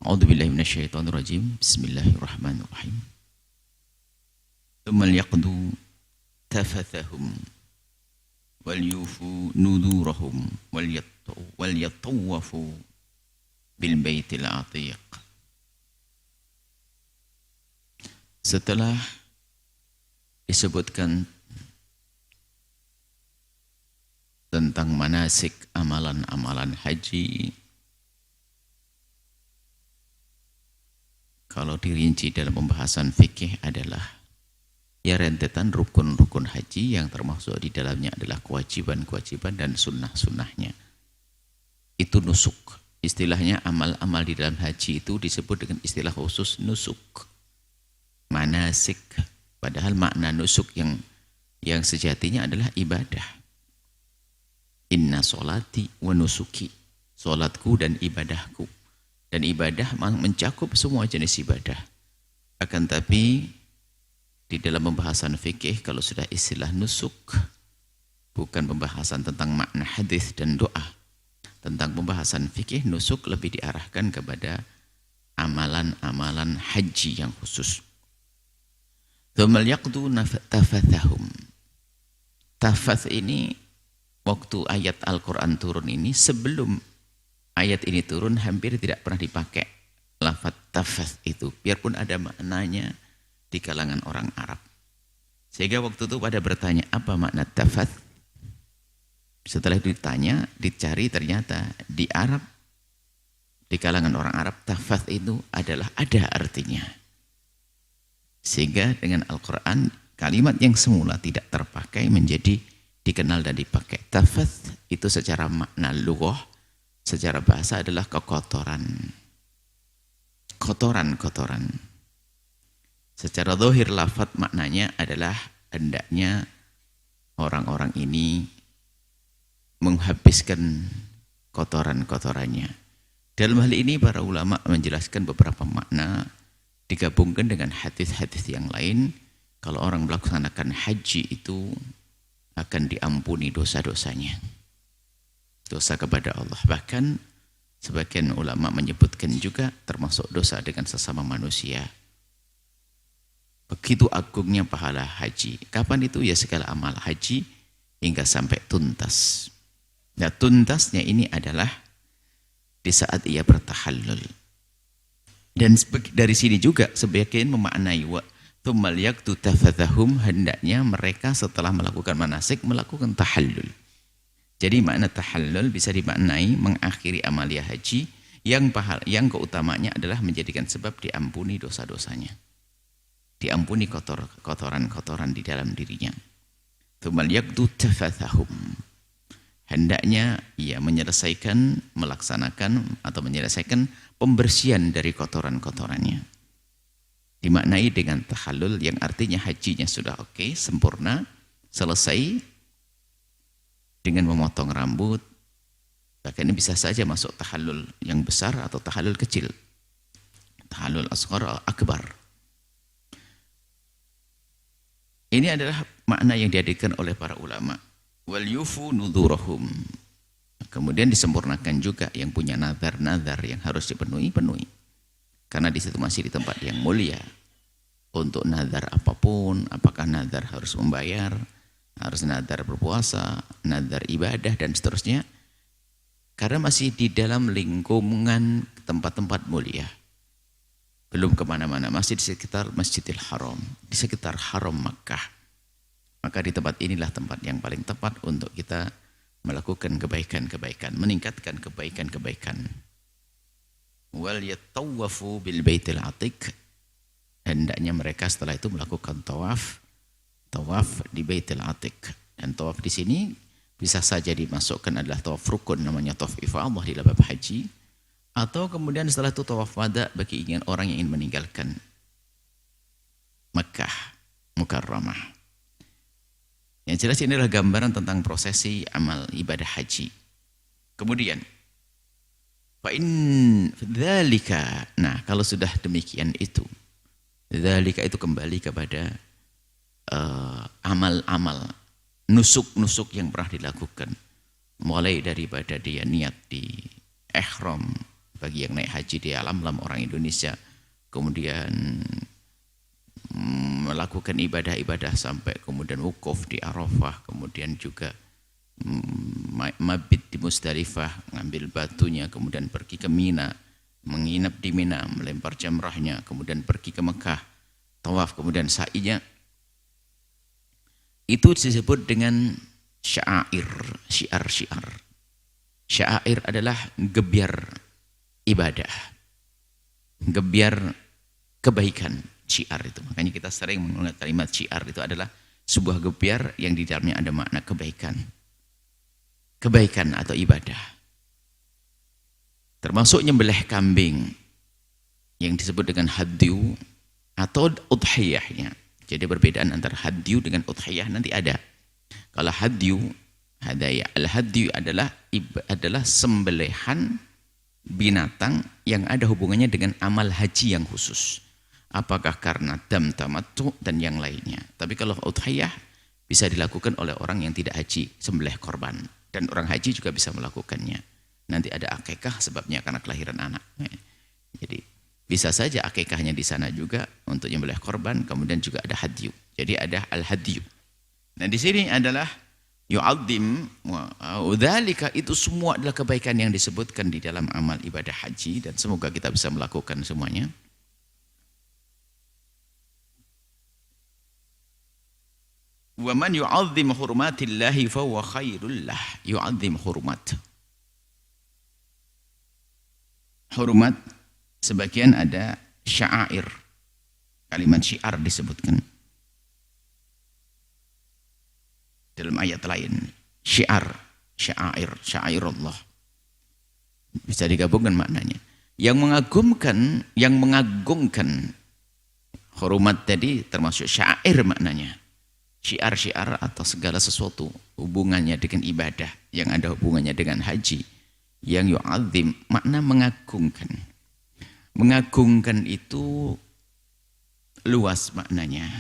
A'udzu billahi minasyaitonir rajim. Bismillahirrahmanirrahim. Tsumma liyaqdu tafathahum wal yufu nudurahum wal yatawafu bil baitil atiq. Setelah disebutkan tentang manasik amalan-amalan haji, kalau dirinci dalam pembahasan fikih adalah ya rentetan rukun-rukun haji yang termasuk di dalamnya adalah kewajiban-kewajiban dan sunnah-sunnahnya. Itu nusuk. Istilahnya amal-amal di dalam haji itu disebut dengan istilah khusus nusuk. Manasik. Padahal makna nusuk yang sejatinya adalah ibadah. Inna sholati wa nusuki. Sholatku dan ibadahku. Dan ibadah mencakup semua jenis ibadah. Akan tapi di dalam pembahasan fikih kalau sudah istilah nusuk, bukan pembahasan tentang makna hadis dan doa. Tentang pembahasan fikih, nusuk lebih diarahkan kepada amalan-amalan haji yang khusus. Tsumma liyaqdu tafathahum. Tafath ini waktu ayat Al-Quran turun ini, sebelum ayat ini turun hampir tidak pernah dipakai lafaz tafath itu, biarpun ada maknanya di kalangan orang Arab. Sehingga waktu itu pada bertanya apa makna tafath. Setelah ditanya, dicari, ternyata di Arab, di kalangan orang Arab, tafath itu adalah ada artinya. Sehingga dengan Al-Quran kalimat yang semula tidak terpakai menjadi dikenal dan dipakai. Tafath itu secara makna lughah, secara bahasa adalah kekotoran. Kotoran-kotoran. Secara zahir lafaz maknanya adalah hendaknya orang-orang ini menghabiskan kotoran-kotorannya. Dalam hal ini para ulama menjelaskan beberapa makna digabungkan dengan hadis-hadis yang lain. Kalau orang melaksanakan haji itu akan diampuni dosa-dosanya. Dosa kepada Allah. Bahkan sebagian ulama menyebutkan juga termasuk dosa dengan sesama manusia. Begitu agungnya pahala haji. Kapan itu? Ya segala amal haji hingga sampai tuntas. Nah tuntasnya ini adalah di saat ia bertahallul. Dan dari sini juga sebagian memaknai tsumma liyaqdu tafathahum, hendaknya mereka setelah melakukan manasik melakukan tahallul. Jadi makna tahallul bisa dimaknai mengakhiri amalia haji yang keutamanya adalah menjadikan sebab diampuni dosa-dosanya. Diampuni kotoran-kotoran di dalam dirinya. Tsumma liyaqdu tafathahum. Hendaknya ia melaksanakan atau menyelesaikan pembersihan dari kotoran-kotorannya. Dimaknai dengan tahallul yang artinya hajinya sudah oke, sempurna, selesai dengan memotong rambut. Bahkan ini bisa saja masuk tahallul yang besar atau tahallul kecil. Tahallul asghar akbar. Ini adalah makna yang dihadirkan oleh para ulama. Wal yufu nudurahum. Kemudian disempurnakan juga yang punya nazar-nazar yang harus dipenuhi. Karena di situ masih di tempat yang mulia. Untuk nazar apapun, apakah nazar harus membayar, harus nazar berpuasa, nazar ibadah dan seterusnya. Karena masih di dalam lingkungan tempat-tempat mulia. Belum kemana-mana, masih di sekitar Masjidil Haram, di sekitar Haram Makkah. Maka di tempat inilah tempat yang paling tepat untuk kita melakukan kebaikan-kebaikan, meningkatkan kebaikan-kebaikan. Wal yatawafu bil baitil atiq. Hendaknya mereka setelah itu melakukan tawaf di baitil atiq. Dan tawaf di sini bisa saja dimasukkan adalah tawaf rukun, namanya tawaf ifadah di dalam bab haji, atau kemudian setelah itu tawaf wada bagi orang yang ingin meninggalkan Makkah Mukarramah. Yang jelas ini adalah gambaran tentang prosesi amal ibadah haji. Kemudian fa'in dzalika. Nah, kalau sudah demikian itu, dzalika itu kembali kepada amal-amal nusuk-nusuk yang pernah dilakukan. Mulai daripada dia niat di ihram bagi yang naik haji di alam orang Indonesia, kemudian melakukan ibadah-ibadah sampai kemudian wukuf di Arafah, kemudian juga mabit di Musdalifah, ngambil batunya, kemudian pergi ke Mina, menginap di Mina, melempar jamrahnya, kemudian pergi ke Mekah, tawaf, kemudian sa'inya. Itu disebut dengan syair, syiar-syiar. Syair adalah gebiar ibadah, gebiar kebaikan, syiar itu. Makanya kita sering menggunakan kalimat syiar, itu adalah sebuah gebiar yang di dalamnya ada makna kebaikan. Kebaikan atau ibadah. Termasuk nyembelih kambing yang disebut dengan hadyu atau udhiyahnya. Jadi perbedaan antara hadyu dengan udhiyah nanti ada. Kalau hadyu, hadaya, al-hadyu adalah sembelihan binatang yang ada hubungannya dengan amal haji yang khusus. Apakah karena dam tamattu dan yang lainnya. Tapi kalau udhiyah bisa dilakukan oleh orang yang tidak haji, sembelih korban. Dan orang haji juga bisa melakukannya. Nanti ada akikah sebabnya karena kelahiran anak. Jadi bisa saja akikahnya di sana juga untuk menyembelih korban, kemudian juga ada hadyu. Jadi ada al-hadyu. Nah di sini adalah yu'adzim dzalika, itu semua adalah kebaikan yang disebutkan di dalam amal ibadah haji, dan semoga kita bisa melakukan semuanya. Wa man yu'azzim hurmatillahi fa huwa khairul lah. Yu'azzim hurmat. Hurmat sebagian ada syair. Kalimat syiar disebutkan. Dalam ayat lain, syiar, syair, syairullah. Bisa digabungkan maknanya. Yang mengagungkan hurmat tadi termasuk syair maknanya. Syiar-syiar atau segala sesuatu hubungannya dengan ibadah yang ada hubungannya dengan haji, yang yu'adzim, makna mengagungkan. Mengagungkan itu luas maknanya,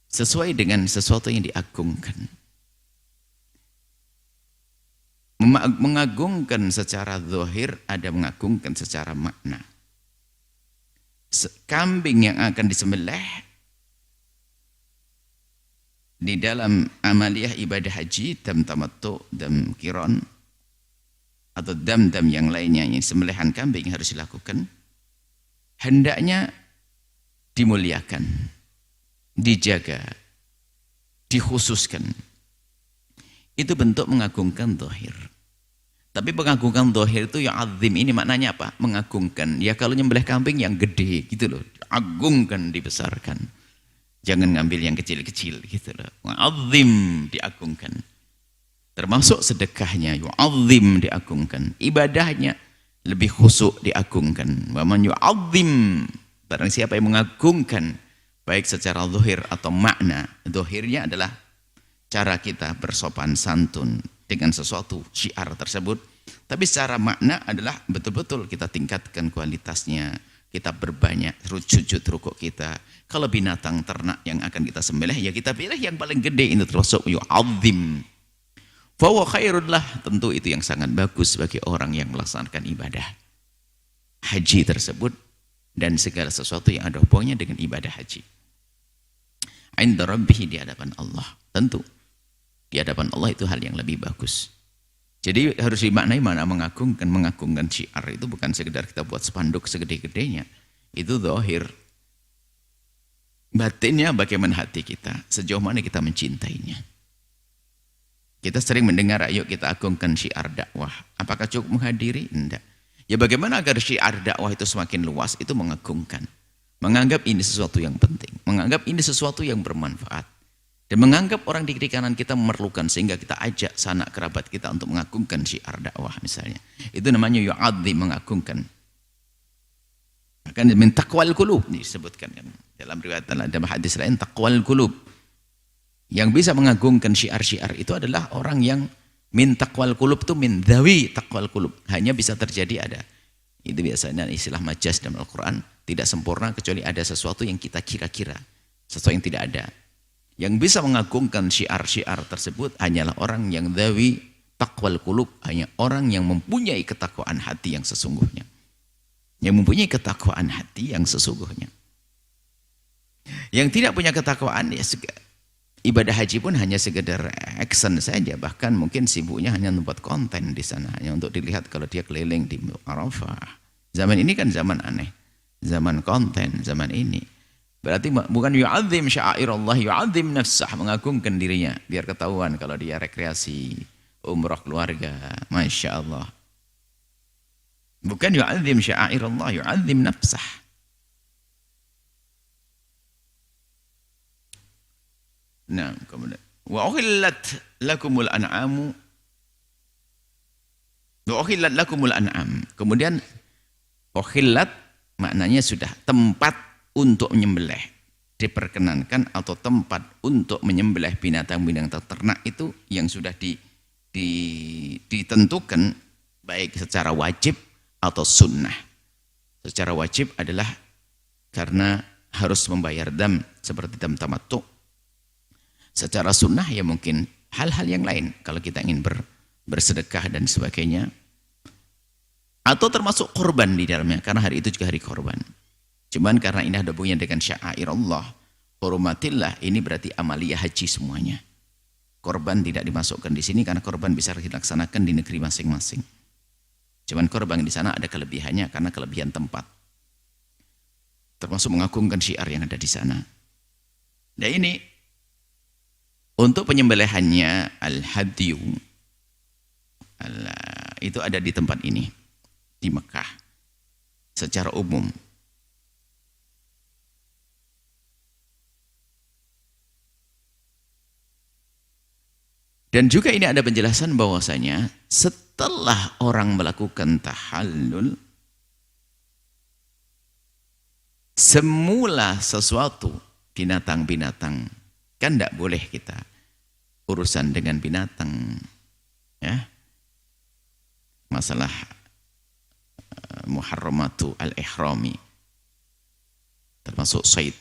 sesuai dengan sesuatu yang diagungkan. Mengagungkan secara zahir, ada mengagungkan secara makna. Kambing yang akan disembelih di dalam amaliyah ibadah haji, dam tamattu, dam qiran, atau dam-dam yang lainnya, yang sembelihan kambing harus dilakukan, hendaknya dimuliakan, dijaga, dikhususkan. Itu bentuk mengagungkan zahir. Tapi mengagungkan zahir itu yang azim, ini maknanya apa? Mengagungkan. Ya kalau nyembelih kambing yang gede gitu loh, agungkan, dibesarkan. Jangan ngambil yang kecil-kecil gitu loh. Azim, diagungkan. Termasuk sedekahnya, yu'azzim, diagungkan. Ibadahnya lebih khusyuk, diagungkan. Wa man yu'azzim, barang siapa yang mengagungkan, baik secara zahir atau makna. Zahirnya adalah cara kita bersopan santun dengan sesuatu syiar tersebut. Tapi secara makna adalah betul-betul kita tingkatkan kualitasnya. Kita berbanyak sujud rukuk kita. Kalau binatang ternak yang akan kita sembelih, ya kita pilih yang paling gede, itu termasuk yu'adzim. Fa huwa khairul lah, tentu itu yang sangat bagus bagi orang yang melaksanakan ibadah haji tersebut dan segala sesuatu yang ada hubungannya dengan ibadah haji. Inda rabbih, di hadapan Allah. Tentu di hadapan Allah itu hal yang lebih bagus. Jadi harus dimaknai mana mengagungkan. Mengagungkan syiar itu bukan sekedar kita buat spanduk segede-gedenya. Itu zahir. Batinnya bagaimana hati kita, sejauh mana kita mencintainya. Kita sering mendengar, ayo kita agungkan syiar dakwah. Apakah cukup menghadiri? Tidak. Ya bagaimana agar syiar dakwah itu semakin luas? Itu mengagungkan. Menganggap ini sesuatu yang penting. Menganggap ini sesuatu yang bermanfaat. Dan menganggap orang di kiri kanan kita memerlukan, sehingga kita ajak sanak kerabat kita untuk mengagungkan syiar dakwah misalnya. Itu namanya yu'adzim, mengagungkan. Akan min taqwal qulub disebutkan kan dalam riwayat, dalam hadis lain, taqwal qulub. Yang bisa mengagungkan syiar-syiar itu adalah orang yang min taqwal qulub, itu min dhawi taqwal qulub. Hanya bisa terjadi ada. Itu biasanya istilah majaz dalam Al-Qur'an, tidak sempurna kecuali ada sesuatu yang kita kira-kira, sesuatu yang tidak ada. Yang bisa mengagungkan syiar-syiar tersebut hanyalah orang yang dhawi Taqwal qulub hanya orang yang mempunyai ketakwaan hati yang sesungguhnya. Yang mempunyai ketakwaan hati yang sesungguhnya. Yang tidak punya ketakwaan, ya ibadah haji pun hanya sekedar action saja. Bahkan mungkin sibuknya hanya membuat konten di sana. Hanya untuk dilihat kalau dia keliling di Arafah. Zaman ini kan zaman aneh. Zaman konten, zaman ini. Berarti bukan yu'adzim sya'airallah, yu'adzim nafsah. Mengagungkan dirinya. Biar ketahuan kalau dia rekreasi, umrah keluarga. Masya Allah. Bukan yu'adzim sya'airallah, yu'adzim nafsah. Nah, kemudian wa uhillat lakumul an'amu wa uhillat lakumul an'am. Kemudian uhillat maknanya sudah tempat untuk menyembelih, diperkenankan atau tempat untuk menyembelih binatang-binatang ternak itu yang sudah ditentukan baik secara wajib atau sunnah. Secara wajib adalah karena harus membayar dam seperti dam tamattu. Secara sunnah ya mungkin hal-hal yang lain kalau kita ingin bersedekah dan sebagainya. Atau termasuk korban di dalamnya karena hari itu juga hari korban. Cuman karena ini ada hubungannya dengan sya'air Allah, hurumatillah, ini berarti amaliyah haji semuanya. Korban tidak dimasukkan di sini karena korban bisa dilaksanakan di negeri masing-masing. Cuman korban di sana ada kelebihannya karena kelebihan tempat. Termasuk mengagungkan syiar yang ada di sana. Dan ini untuk penyembelihannya al-hadyu itu ada di tempat ini, di Mekah secara umum. Dan juga ini ada penjelasan bahwasanya setelah orang melakukan tahallul, semula sesuatu binatang-binatang, kan tidak boleh kita urusan dengan binatang, ya, masalah muharramatu al-ihrami, termasuk said,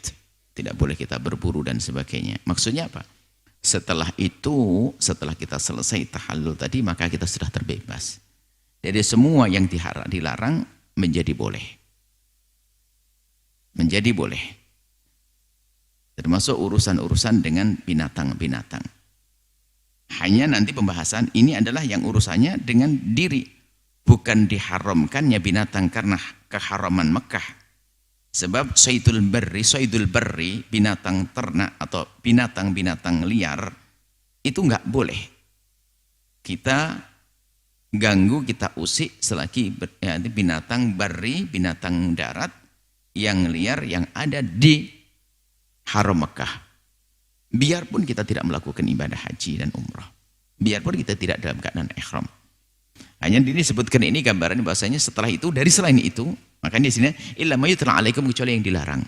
tidak boleh kita berburu dan sebagainya. Maksudnya apa? Setelah itu, setelah kita selesai tahallul tadi, maka kita sudah terbebas. Jadi semua yang dilarang menjadi boleh. Menjadi boleh. Termasuk urusan-urusan dengan binatang-binatang. Hanya nanti pembahasan ini adalah yang urusannya dengan diri. Bukan diharamkannya binatang karena keharaman Mekah. Sebab saydul barri, binatang ternak atau binatang-binatang liar, itu enggak boleh. Kita ganggu, kita usik selagi binatang barri, binatang darat, yang liar, yang ada di haram Mekah. Biarpun kita tidak melakukan ibadah haji dan umrah. Biarpun kita tidak dalam keadaan ihram. Hanya disebutkan ini gambaran bahasanya setelah itu, dari selain itu, makanya di sini illa ma yutla alaikum, kecuali yang dilarang.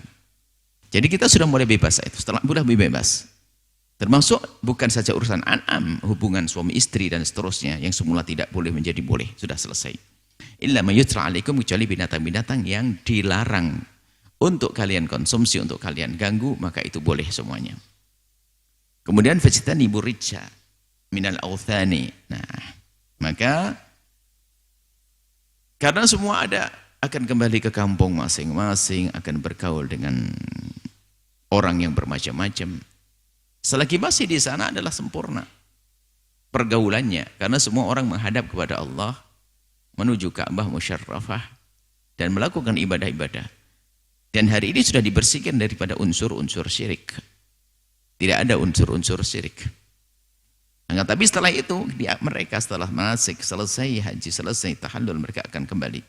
Jadi kita sudah mulai bebas itu, setelah sudah bebas. Termasuk bukan saja urusan an'am, hubungan suami istri dan seterusnya yang semula tidak boleh menjadi boleh, sudah selesai. Illa ma yutla alaikum, kecuali binatang-binatang yang dilarang untuk kalian konsumsi, untuk kalian ganggu, maka itu boleh semuanya. Kemudian fajtanibu rijsa minal authani. Nah, maka karena semua akan kembali ke kampung masing-masing, akan bergaul dengan orang yang bermacam-macam. Selagi masih di sana adalah sempurna pergaulannya, karena semua orang menghadap kepada Allah, menuju Ka'bah musyarrafah dan melakukan ibadah-ibadah. Dan hari ini sudah dibersihkan daripada unsur-unsur syirik. Tidak ada unsur-unsur syirik. Nah, tapi setelah itu, mereka setelah manasik, selesai haji, selesai tahallul, mereka akan kembali.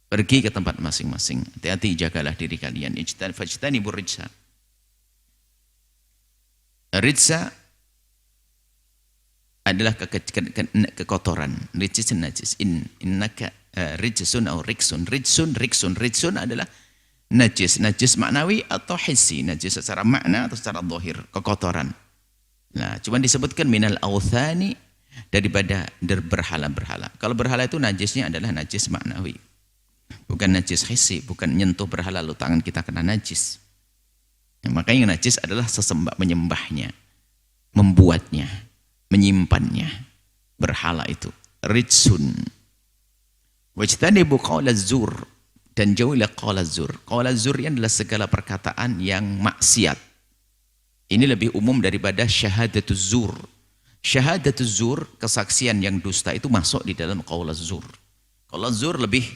Pergi ke tempat masing-masing. Hati-hati, jagalah diri kalian. Fajtanibur rijsa. Rijsa adalah kekotoran. Rijsun najis. Innaka rijsun atau riksun. Riksun adalah najis. Najis maknawi atau hissi. Najis secara makna atau secara zahir. Kekotoran. Nah, cuma disebutkan minal authani, daripada berhala-berhala. Kalau berhala itu najisnya adalah najis maknawi. Bukan najis hissi, bukan nyentuh berhala lalu tangan kita kena najis. Makanya yang najis adalah menyembahnya, membuatnya, menyimpannya. berhala itu. Rijsun. Wajtanibu qawla zur. Dan jauhilah qawla zur. Qawla zur ini adalah segala perkataan yang maksiat. Ini lebih umum daripada syahadatuz zur. Syahadatuz zur, kesaksian yang dusta itu masuk di dalam qawla zur. Qawla zur lebih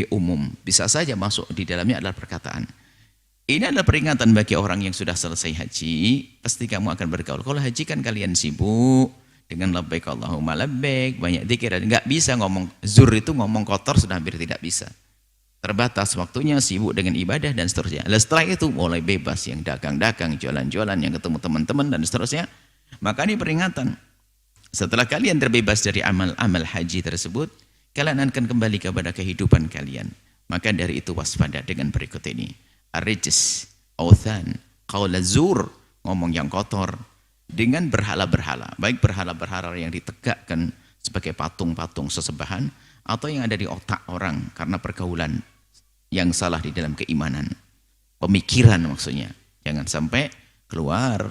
umum. Bisa saja masuk di dalamnya adalah perkataan. Ini adalah peringatan bagi orang yang sudah selesai haji. Pasti kamu akan bergaul. Kalau haji kan kalian sibuk dengan labbaik Allahumma labbaik, banyak zikir. Enggak bisa ngomong zur itu, ngomong kotor sudah hampir tidak bisa. Terbatas waktunya, sibuk dengan ibadah dan seterusnya. Dan setelah itu mulai bebas, yang dagang-dagang, jualan-jualan, yang ketemu teman-teman dan seterusnya. Maka ini peringatan. Setelah kalian terbebas dari amal-amal haji tersebut, kalian akan kembali kepada kehidupan kalian. Maka dari itu waspada dengan berikut ini. Ar-rijs, authan, qaula zur, ngomong yang kotor, dengan berhala-berhala. Baik berhala-berhala yang ditegakkan sebagai patung-patung sesembahan, atau yang ada di otak orang karena pergaulan yang salah di dalam keimanan. Pemikiran maksudnya. Jangan sampai keluar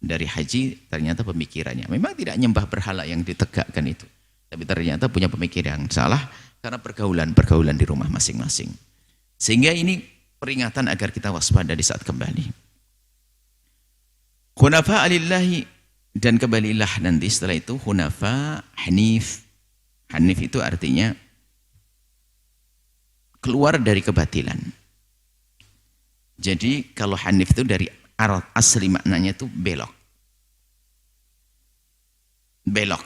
dari haji ternyata pemikirannya. Memang tidak nyembah berhala yang ditegakkan itu. Tapi ternyata punya pemikiran yang salah karena pergaulan di rumah masing-masing. Sehingga ini peringatan agar kita waspada di saat kembali. Hunafa alillahi, dan kembalilah nanti setelah itu hunafa hanif. Hanif itu artinya keluar dari kebatilan. Jadi kalau hanif itu dari asli maknanya itu belok. Belok.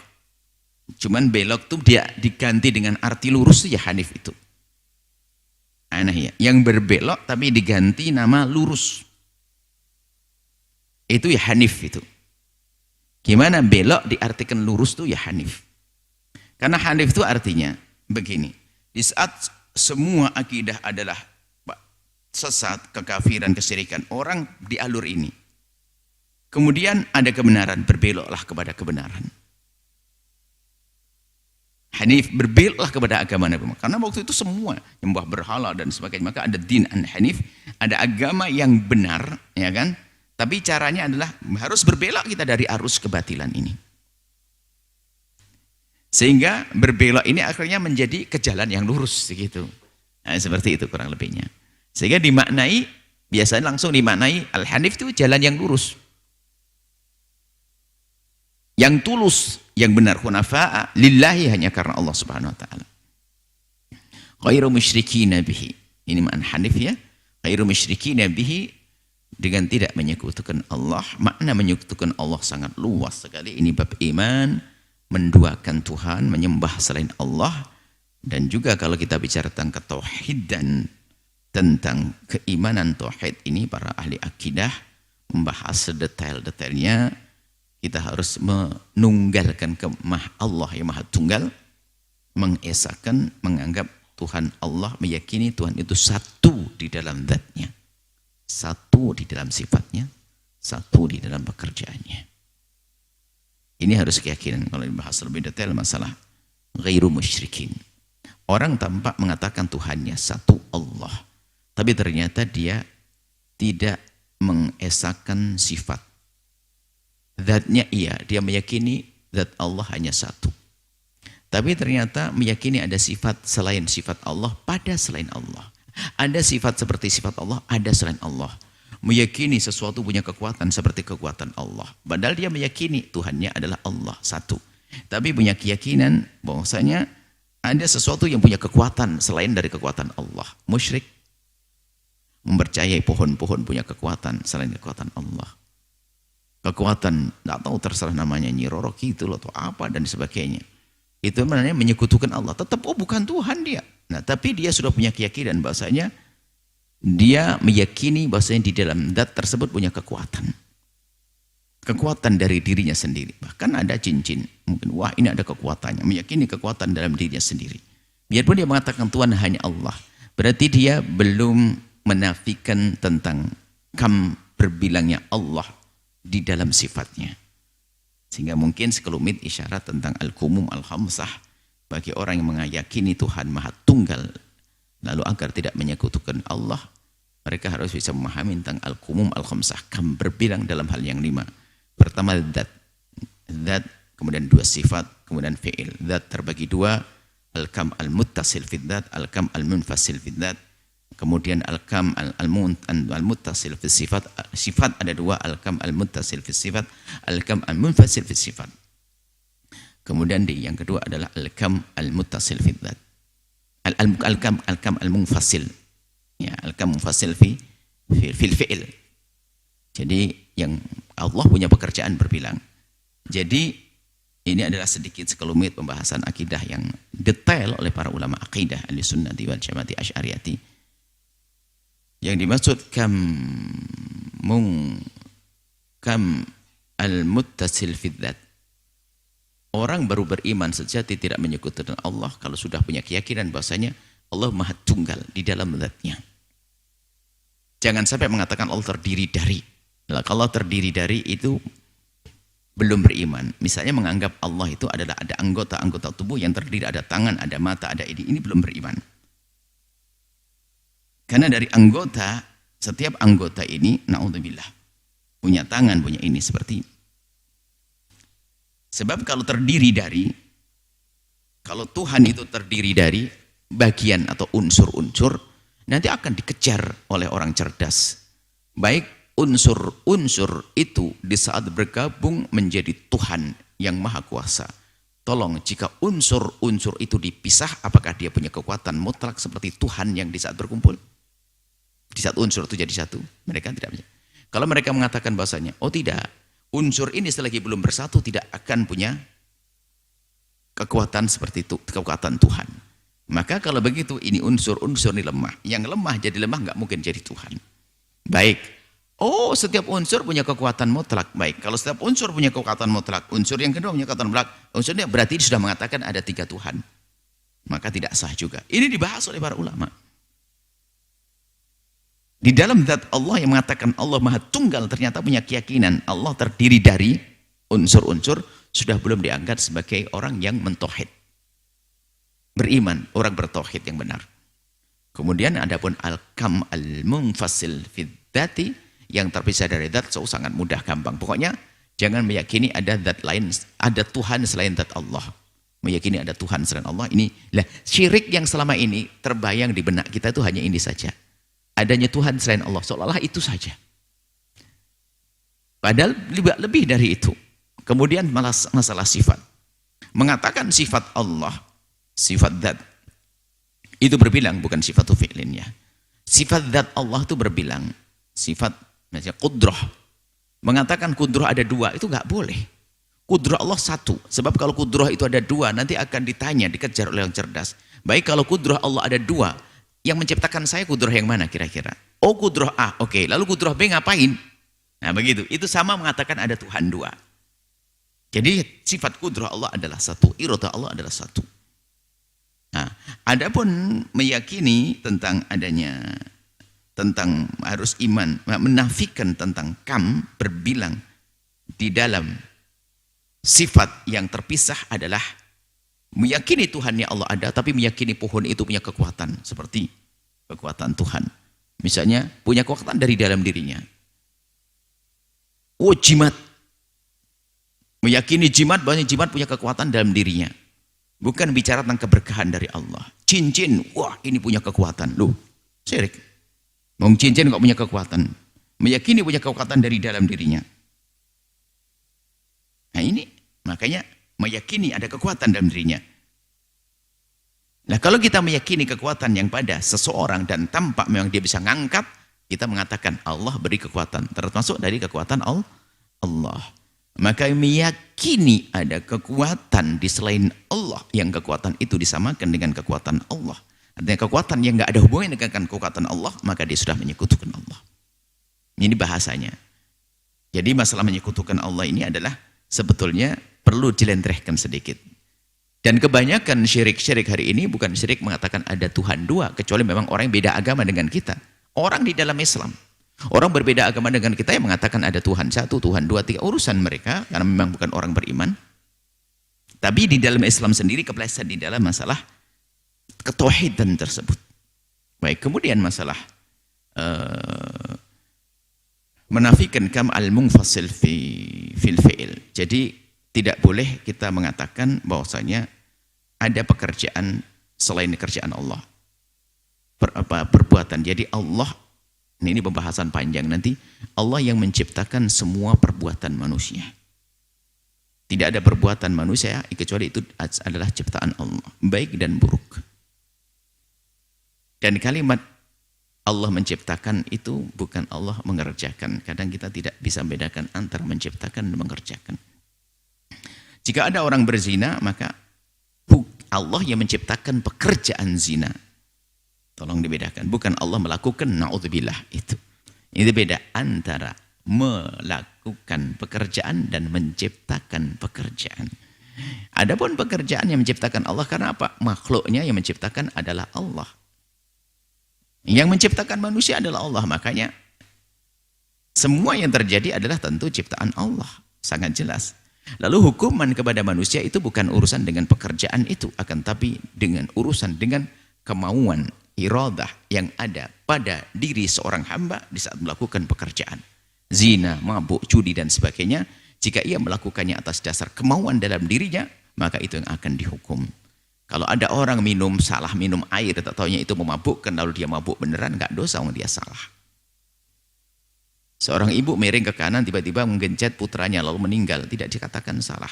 Cuman belok tuh dia diganti dengan arti lurus ya hanif itu. Aneh ya. Yang berbelok tapi diganti nama lurus. Itu ya hanif itu. Gimana belok diartikan lurus tuh ya hanif. Karena hanif itu artinya begini. Di saat semua akidah adalah sesat, kekafiran, kesyirikan, orang di alur ini. Kemudian ada kebenaran, berbeloklah kepada kebenaran. Hanif, berbeloklah kepada agama Nabi Muhammad. Karena waktu itu semua nyembah berhala dan sebagainya. Maka ada din an hanif, ada agama yang benar, ya kan? Tapi caranya adalah harus berbelok kita dari arus kebatilan ini. Sehingga berbelok ini akhirnya menjadi ke jalan yang lurus gitu. Nah, seperti itu kurang lebihnya. Sehingga dimaknai, biasanya langsung dimaknai al-hanif itu jalan yang lurus. Yang tulus, yang benar, hunafa'a lillahi, hanya karena Allah Subhanahu wa taala. Ghairu musyrikina bihi. Ini makna hanif ya. Ghairu musyrikina bihi, dengan tidak menyekutukan Allah. Makna menyekutukan Allah sangat luas sekali. Ini bab iman, menduakan Tuhan, menyembah selain Allah. Dan juga kalau kita bicara tentang ketauhidan, tentang keimanan tauhid ini, para ahli akidah membahas detail-detailnya. Kita harus menunggalkan Allah yang maha tunggal, mengesahkan, menganggap Tuhan Allah, meyakini Tuhan itu satu di dalam zatnya, satu di dalam sifatnya, satu di dalam pekerjaannya. Ini harus keyakinan. Kalau dibahas lebih detail masalah ghairu musyrikin. Orang tampak mengatakan Tuhannya satu Allah, tapi ternyata dia tidak mengesahkan sifat. Zatnya iya, dia meyakini zat Allah hanya satu. Tapi ternyata meyakini ada sifat selain sifat Allah pada selain Allah. Ada sifat seperti sifat Allah, ada selain Allah. Meyakini sesuatu punya kekuatan seperti kekuatan Allah. Padahal dia meyakini Tuhannya adalah Allah satu. Tapi punya keyakinan bahwasanya ada sesuatu yang punya kekuatan selain dari kekuatan Allah. Musyrik mempercayai pohon-pohon punya kekuatan selain kekuatan Allah. Kekuatan, tidak tahu terserah namanya Nyiroro gitu loh, atau apa dan sebagainya. Itu namanya menyekutukan Allah. Tetap bukan Tuhan dia. Nah, tapi dia sudah punya keyakinan bahasanya dia meyakini bahasanya di dalam zat tersebut punya kekuatan. Kekuatan dari dirinya sendiri. Bahkan ada cincin. Mungkin wah ini ada kekuatannya. Meyakini kekuatan dalam dirinya sendiri. Biarpun dia mengatakan Tuhan hanya Allah. Berarti dia belum menafikan tentang berbilangnya Allah di dalam sifatnya. Sehingga mungkin sekelumit isyarat tentang al-kumum al-khamsah bagi orang yang meyakini Tuhan Maha Tunggal, lalu agar tidak menyekutukan Allah, mereka harus bisa memahami tentang al-kumum al-khamsah, berbilang dalam hal yang 5. Pertama zat kemudian dua sifat, kemudian fi'il. Dzat terbagi dua, al-kam al-muttasil fi dzat, al-kam al-munfasil fi dzat. Kemudian al-kam al-muttasil fi sifat. Sifat ada dua, al-kam al-muttasil fi sifat, al-kam al-munfasil fi sifat. Kemudian yang kedua adalah al-kam al-muttasil fi dzat. Al-kam al-munfasil. Ya, al-kam munfasil fil fi'il. Jadi yang Allah punya pekerjaan berbilang. Jadi ini adalah sedikit sekelumit pembahasan akidah yang detail oleh para ulama akidah Ahlussunnati wal Jamaah Asy'ariyati. Yang dimaksud kam al-muttasil fi dzat. Orang baru beriman sejati tidak menyekutukan Allah kalau sudah punya keyakinan bahwasanya Allah Maha Tunggal di dalam zatnya. Jangan sampai mengatakan Allah terdiri dari. Nah, kalau terdiri dari itu belum beriman. Misalnya menganggap Allah itu adalah ada anggota-anggota tubuh yang terdiri, ada tangan, ada mata, ada ini belum beriman. Karena dari anggota, setiap anggota ini, na'udzubillah, punya tangan, punya ini, seperti ini. Sebab kalau terdiri dari, kalau Tuhan itu terdiri dari bagian atau unsur-unsur, nanti akan dikejar oleh orang cerdas. Baik unsur-unsur itu di saat bergabung menjadi Tuhan yang Maha Kuasa. Tolong, jika unsur-unsur itu dipisah, apakah dia punya kekuatan mutlak seperti Tuhan yang di saat berkumpul? Di saat unsur itu jadi satu, mereka tidak bisa. Kalau mereka mengatakan bahasanya, oh tidak, unsur ini selagi belum bersatu tidak akan punya kekuatan seperti itu, kekuatan Tuhan. Maka kalau begitu, ini unsur-unsur ini lemah. Yang lemah jadi lemah, nggak mungkin jadi Tuhan. Baik. Oh, setiap unsur punya kekuatan mutlak. Baik, kalau setiap unsur punya kekuatan mutlak, unsur yang kedua punya kekuatan mutlak, unsurnya berarti sudah mengatakan ada 3 Tuhan. Maka tidak sah juga. Ini dibahas oleh para ulama. Di dalam zat Allah yang mengatakan Allah Maha Tunggal ternyata punya keyakinan Allah terdiri dari unsur-unsur, sudah belum dianggap sebagai orang yang mentauhid. Beriman, orang bertauhid yang benar. Kemudian adapun al-kam al-munfasil fi dzati, yang terpisah dari zat, sangat mudah, gampang. Pokoknya jangan meyakini ada zat lain, ada Tuhan selain zat Allah. Meyakini ada Tuhan selain Allah, ini lah syirik yang selama ini terbayang di benak kita itu hanya ini saja. Adanya Tuhan selain Allah, seolah-olah itu saja. Padahal lebih dari itu. Kemudian masalah sifat. Mengatakan sifat Allah, sifat zat, itu berbilang, bukan sifat fi'linnya. Sifat zat Allah itu berbilang, sifat misalnya kudrah. Mengatakan kudrah ada 2, itu nggak boleh. Kudrah Allah 1. Sebab kalau kudrah itu ada 2, nanti akan ditanya, dikejar oleh yang cerdas. Baik, kalau kudrah Allah ada 2, yang menciptakan saya kudrah yang mana kira-kira? Oh, kudrah A, oke. Lalu kudrah B ngapain? Nah begitu, itu sama mengatakan ada Tuhan 2. Jadi sifat kudrah Allah adalah 1, iradah Allah adalah 1. Nah, adapun meyakini tentang adanya, tentang harus iman, menafikan tentang kam, berbilang di dalam sifat yang terpisah adalah meyakini Tuhannya Allah ada, tapi meyakini pohon itu punya kekuatan seperti kekuatan Tuhan. Misalnya punya kekuatan dari dalam dirinya. Oh, jimat. Meyakini jimat, bahwa jimat punya kekuatan dalam dirinya. Bukan bicara tentang keberkahan dari Allah. Cincin, wah ini punya kekuatan. Loh, syirik. Mau cincin kok punya kekuatan. Meyakini punya kekuatan dari dalam dirinya. Nah ini, makanya meyakini ada kekuatan dalam dirinya. Nah kalau kita meyakini kekuatan yang pada seseorang dan tampak memang dia bisa ngangkat, kita mengatakan Allah beri kekuatan. Termasuk dari kekuatan Allah. Maka meyakini ada kekuatan di selain Allah, yang kekuatan itu disamakan dengan kekuatan Allah. Artinya kekuatan yang nggak ada hubungannya dengan kekuatan Allah, maka dia sudah menyekutukan Allah. Ini bahasanya. Jadi masalah menyekutukan Allah ini adalah sebetulnya perlu dilentrehkan sedikit. Dan kebanyakan syirik-syirik hari ini bukan syirik mengatakan ada Tuhan 2, kecuali memang orang yang beda agama dengan kita. Orang di dalam Islam. Orang berbeda agama dengan kita yang mengatakan ada Tuhan 1, Tuhan 2, 3, urusan mereka, karena memang bukan orang beriman. Tapi di dalam Islam sendiri kepleset di dalam masalah ketauhidan tersebut. Baik, kemudian masalah menafikan kam al-munfasil fil fi'il. Jadi Tidak boleh kita mengatakan bahwasanya ada pekerjaan selain kerjaan Allah. Perbuatan. Jadi Allah, ini pembahasan panjang nanti, Allah yang menciptakan semua perbuatan manusia. Tidak ada perbuatan manusia kecuali itu adalah ciptaan Allah, baik dan buruk. Dan kalimat Allah menciptakan itu bukan Allah mengerjakan. Kadang kita tidak bisa membedakan antara menciptakan dan mengerjakan. Jika ada orang berzina, maka Allah yang menciptakan pekerjaan zina. Tolong dibedakan. Bukan Allah melakukan, na'udzubillah itu. Ini beda antara melakukan pekerjaan dan menciptakan pekerjaan. Adapun pekerjaan yang menciptakan Allah, karena apa? Makhluknya yang menciptakan adalah Allah. Yang menciptakan manusia adalah Allah. Makanya semua yang terjadi adalah tentu ciptaan Allah. Sangat jelas. Lalu hukuman kepada manusia itu bukan urusan dengan pekerjaan itu, akan tapi dengan urusan dengan kemauan, iradah yang ada pada diri seorang hamba di saat melakukan pekerjaan. Zina, mabuk, judi dan sebagainya, jika ia melakukannya atas dasar kemauan dalam dirinya, maka itu yang akan dihukum. Kalau ada orang salah minum air, tak taunya itu memabukkan, lalu dia mabuk beneran, enggak dosa, dia salah. Seorang ibu miring ke kanan, tiba-tiba menggencet putranya lalu meninggal, tidak dikatakan salah.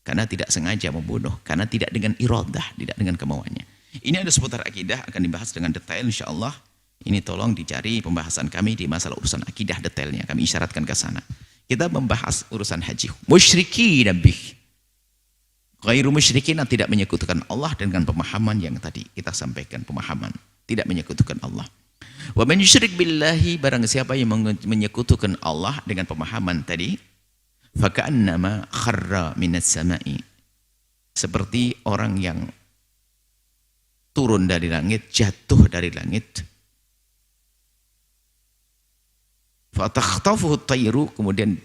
Karena tidak sengaja membunuh, karena tidak dengan iradah, tidak dengan kemauannya. Ini ada seputar akidah, akan dibahas dengan detail insyaallah. Ini tolong dicari pembahasan kami di masalah urusan akidah detailnya, kami isyaratkan ke sana. Kita membahas urusan haji. Musyrikin bih. Ghairu musyrikin, tidak menyekutukan Allah dengan pemahaman yang tadi kita sampaikan, pemahaman tidak menyekutukan Allah. Wa man yusyrik billahi, barang siapa yang menyekutukan Allah dengan pemahaman tadi, faka'annama kharra minas sama'i, seperti orang yang turun dari langit, jatuh dari langit. Fatakhtafuhu at-tayru, kemudian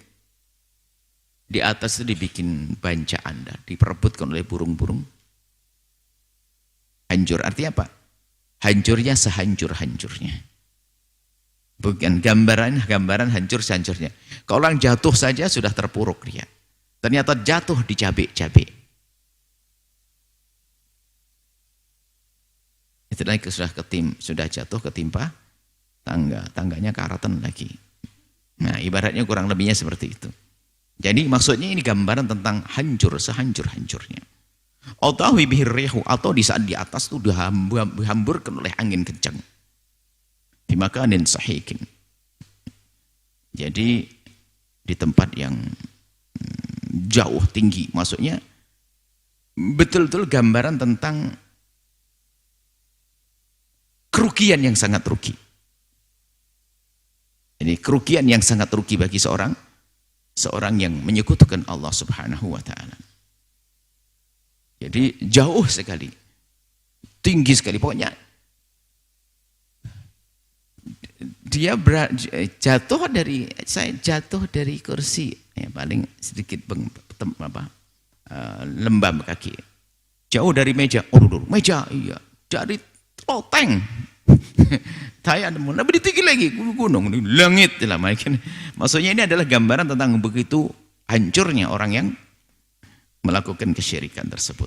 di atas itu dibikin bancaan, diperebutkan oleh burung-burung. Hancur, artinya apa? Hancurnya sehancur-hancurnya. Bukan gambaran hancur sehancurnya. Kalau orang jatuh saja sudah terpuruk dia. Ternyata jatuh di cabe-cabe. Itu lagi sudah jatuh ketimpa tangganya karatan lagi. Nah, ibaratnya kurang lebihnya seperti itu. Jadi maksudnya ini gambaran tentang hancur sehancur-hancurnya. Atau di saat di atas itu dihamburkan oleh angin kencang. Di makanin sahikin. Jadi di tempat yang jauh tinggi. Maksudnya betul-betul gambaran tentang kerugian yang sangat rugi. Ini kerugian yang sangat rugi bagi seorang yang menyekutukan Allah Subhanahu wa ta'ala. Jadi jauh sekali, tinggi sekali, pokoknya dia jatuh dari kursi, ya, paling sedikit lembab kaki, jauh dari meja, meja, iya, dari loteng. Saya lebih tinggi lagi, gunung, langit lah. Maksudnya ini adalah gambaran tentang begitu hancurnya orang yang melakukan kesyirikan tersebut.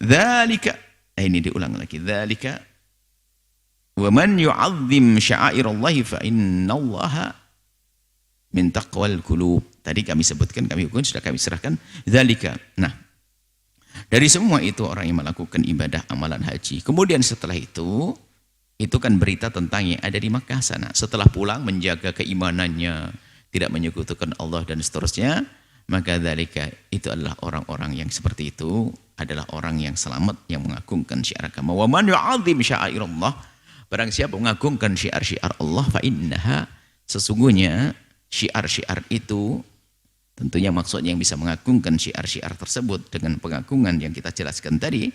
Dzalika, ini diulang lagi, dzalika wa man yu'azzim sya'airallahi fa innallaha min taqwal qulub. Tadi kami sebutkan, kami hukum sudah kami serahkan dzalika. Nah, dari semua itu orang yang melakukan ibadah amalan haji. Kemudian setelah itu kan berita tentang yang ada di Makkah sana. Setelah pulang menjaga keimanannya, tidak menyekutukan Allah dan seterusnya, maka dzalika itu adalah orang-orang yang seperti itu adalah orang yang selamat, yang mengagungkan syiar agama. Wa man yu'azzim sya'airallah, barang siapa mengagungkan syiar-syiar Allah, fa innaha, sesungguhnya syiar-syiar itu, tentunya maksudnya yang bisa mengagungkan syiar-syiar tersebut dengan pengagungan yang kita jelaskan tadi,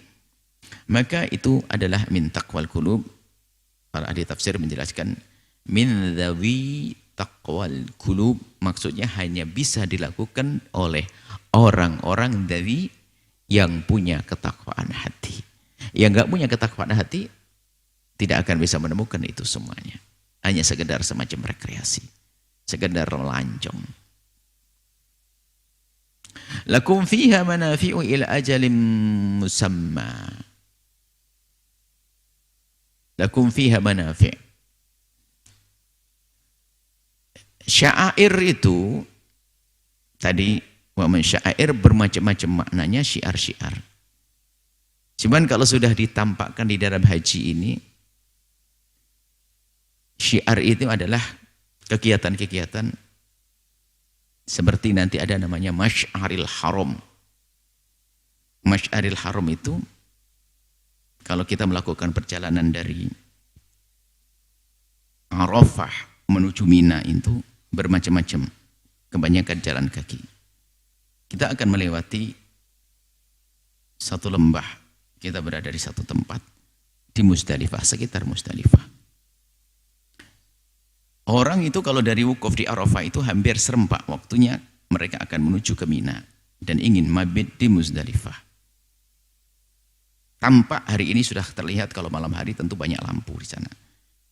maka itu adalah min taqwal qulub. Para ahli tafsir menjelaskan min dzawi taqwal qulub, maksudnya hanya bisa dilakukan oleh orang-orang dari yang punya ketakwaan hati. Yang enggak punya ketakwaan hati tidak akan bisa menemukan itu semuanya. Hanya sekedar semacam rekreasi, sekedar melancong. Lakum fiha manafi'u ila ajalim musamma. Lakum fiha manafi'. Sya'air itu tadi wa man sya'air bermacam-macam maknanya, syiar-syiar. Cuman kalau sudah ditampakkan di dalam haji ini, syiar itu adalah kegiatan-kegiatan seperti nanti ada namanya Masy'aril Haram. Masy'aril Haram itu kalau kita melakukan perjalanan dari Arafah menuju Mina itu bermacam-macam, kebanyakan jalan kaki. Kita akan melewati satu lembah, kita berada di satu tempat di Muzdalifah, sekitar Muzdalifah. Orang itu kalau dari wukuf di Arafah itu hampir serempak waktunya mereka akan menuju ke Mina dan ingin mabit di Muzdalifah. Tampak hari ini sudah terlihat, kalau malam hari tentu banyak lampu di sana.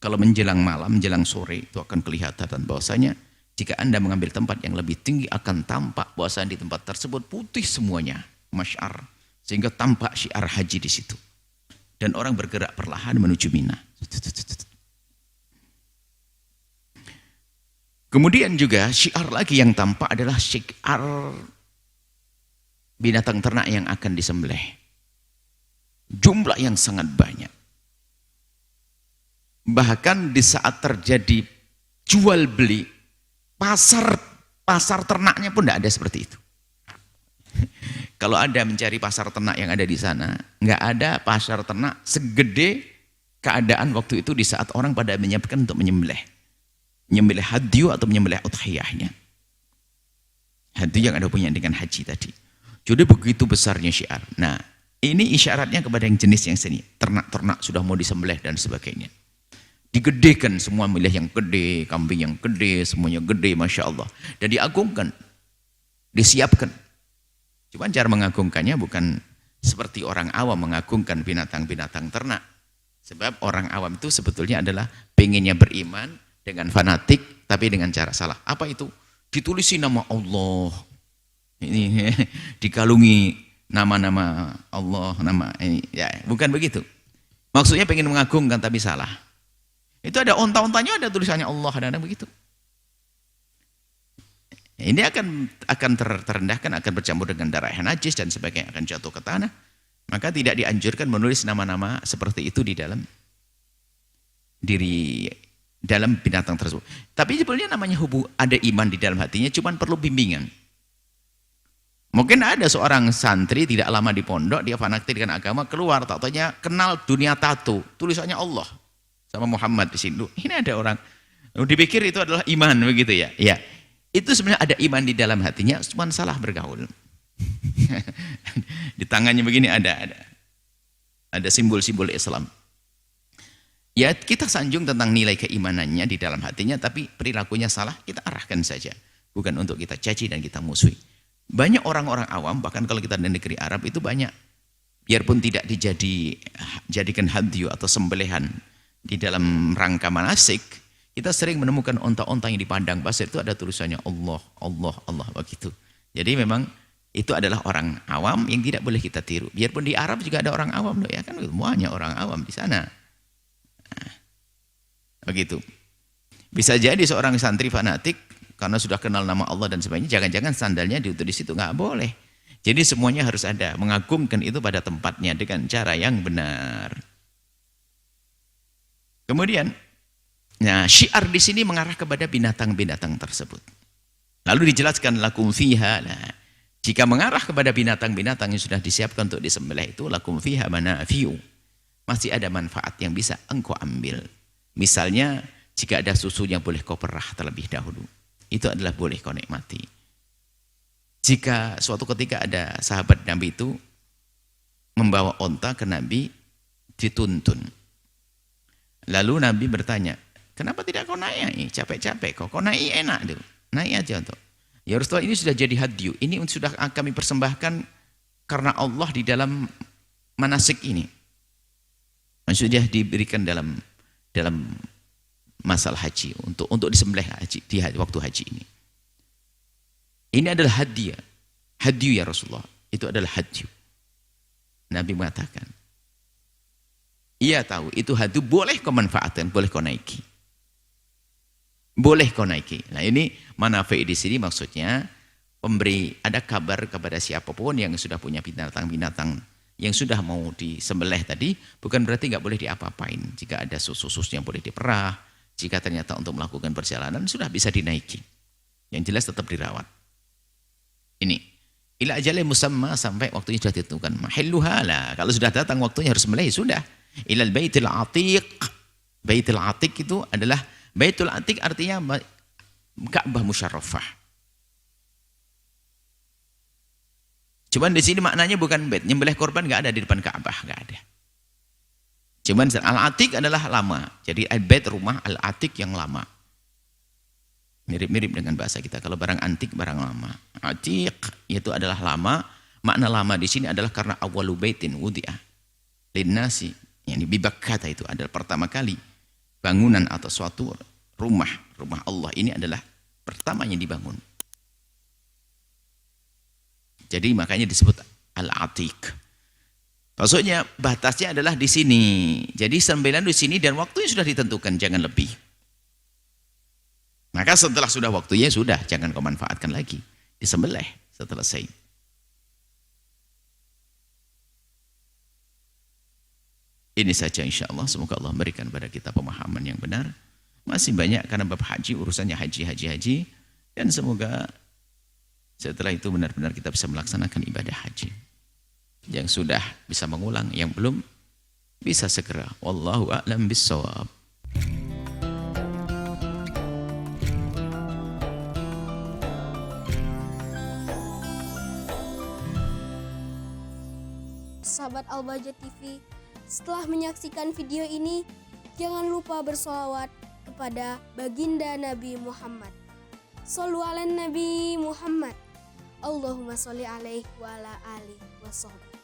Kalau menjelang malam, menjelang sore itu akan kelihatan bahwasanya jika Anda mengambil tempat yang lebih tinggi akan tampak bahwasanya di tempat tersebut putih semuanya, masy'ar, sehingga tampak syiar haji di situ. Dan orang bergerak perlahan menuju Mina. Kemudian juga syiar lagi yang tampak adalah syiar binatang ternak yang akan disembelih. Jumlah yang sangat banyak. Bahkan di saat terjadi jual beli, pasar ternaknya pun tidak ada seperti itu. Kalau Anda mencari pasar ternak yang ada di sana, nggak ada pasar ternak segede keadaan waktu itu di saat orang pada menyiapkan untuk menyembelih hadyu atau menyembelih udhiyahnya. Hadyu yang ada punya dengan haji tadi. Jadi begitu besarnya syiar. Nah, ini isyaratnya kepada yang jenis yang sini. Ternak-ternak sudah mau disembelih dan sebagainya. Digedekan, semua milih yang gede, kambing yang gede, semuanya gede, Masya Allah. Dan diagungkan, disiapkan. Cuma cara mengagungkannya bukan seperti orang awam mengagungkan binatang-binatang ternak. Sebab orang awam itu sebetulnya adalah pengennya beriman dengan fanatik, tapi dengan cara salah. Apa itu? Ditulisi nama Allah. Ini dikalungi nama-nama Allah, nama ini. Ya, bukan begitu. Maksudnya pengen mengagungkan tapi salah. Itu ada onta-ontanya, ada tulisannya Allah, ada begitu. Ini akan terendahkan, akan bercampur dengan darah yang najis dan sebagainya, akan jatuh ke tanah. Maka tidak dianjurkan menulis nama-nama seperti itu di dalam binatang tersebut. Tapi sebetulnya namanya ada iman di dalam hatinya, cuma perlu bimbingan. Mungkin ada seorang santri tidak lama di pondok, dia fanatik dengan agama, keluar tak taunya kenal dunia tato, tulisannya Allah sama Muhammad di sini. Ini ada orang dipikir itu adalah iman begitu ya. Ya. Itu sebenarnya ada iman di dalam hatinya, cuma salah bergaul. Di tangannya begini ada simbol-simbol Islam. Ya, kita sanjung tentang nilai keimanannya di dalam hatinya, tapi perilakunya salah, kita arahkan saja. Bukan untuk kita caci dan kita musuhi. Banyak orang-orang awam, bahkan kalau kita di negeri Arab itu banyak, biarpun tidak dijadikan hadyu atau sembelihan di dalam rangka manasik, kita sering menemukan onta-onta yang di padang pasir itu ada tulisannya Allah, Allah, Allah begitu. Jadi memang itu adalah orang awam yang tidak boleh kita tiru. Biarpun di Arab juga ada orang awam loh ya kan, semuanya orang awam di sana. Nah, begitu. Bisa jadi seorang santri fanatik karena sudah kenal nama Allah dan sebagainya, jangan-jangan sandalnya di situ, nggak boleh. Jadi semuanya harus ada, mengagungkan itu pada tempatnya dengan cara yang benar. Kemudian, nah syiar di sini mengarah kepada binatang-binatang tersebut. Lalu dijelaskan lakum fiha. Nah, jika mengarah kepada binatang-binatang yang sudah disiapkan untuk disembelih itu lakum fiha manafi'u. Masih ada manfaat yang bisa engkau ambil. Misalnya, jika ada susunya boleh kau perah terlebih dahulu. Itu adalah boleh kau nikmati. Jika suatu ketika ada sahabat Nabi itu membawa onta ke Nabi, dituntun. Lalu Nabi bertanya, kenapa tidak kau naik? Capek-capek kau naik enak tuh. Naik aja tuh. Ya Rasulullah, ini sudah jadi hadyu. Ini sudah kami persembahkan karena Allah di dalam manasik ini. Maksudnya diberikan dalam masalah haji untuk disembelih haji di waktu haji ini. Ini adalah hadiah. hadyu ya Rasulullah. Itu adalah hadyu. Nabi mengatakan, iya tahu, itu hadyu boleh kau manfaatkan, boleh kau naiki. Boleh kau naiki. Nah ini manafi di sini maksudnya, pemberi ada kabar kepada siapapun yang sudah punya binatang-binatang yang sudah mau disembelih tadi, bukan berarti nggak boleh diapa-apain. Jika ada sus-sus yang boleh diperah, jika ternyata untuk melakukan perjalanan sudah bisa dinaiki. Yang jelas tetap dirawat. Ini ila ajalin musamma, sampai waktunya sudah ditentukan. Mahilluha lah. Kalau sudah datang waktunya harus sembelih, sudah. Ilal baitil atiq. Baitil atiq itu adalah, baitul atiq artinya Ka'bah musyarrafah. Cuman di sini maknanya bukan bait, nyembelih korban nggak ada di depan Ka'bah, nggak ada. Cuman al-atiq adalah lama. Jadi bait rumah, al-atiq yang lama. Mirip-mirip dengan bahasa kita. Kalau barang antik, barang lama. Atiq itu adalah lama. Makna lama di sini adalah karena awwalu baitin wudi'ah linnasi. Yani bibakkata itu adalah pertama kali bangunan atau suatu rumah Allah ini adalah pertama yang dibangun. Jadi makanya disebut al-atiq. Maksudnya batasnya adalah di sini. Jadi sembilan di sini dan waktunya sudah ditentukan, jangan lebih. Maka setelah sudah waktunya sudah, jangan kau manfaatkan lagi. Disembelih setelah selesai. Ini saja insya Allah. Semoga Allah memberikan kepada kita pemahaman yang benar. Masih banyak karena bab haji, urusannya haji. Dan semoga setelah itu benar-benar kita bisa melaksanakan ibadah haji. Yang sudah bisa mengulang, yang belum bisa segera. Wallahu a'lam bissawab. Sahabat Al-Bahjah TV, setelah menyaksikan video ini, jangan lupa bersolawat kepada baginda Nabi Muhammad. Shollu ala Nabi Muhammad. Allahumma sholli alaihi wa ala alihi wa sahbihi.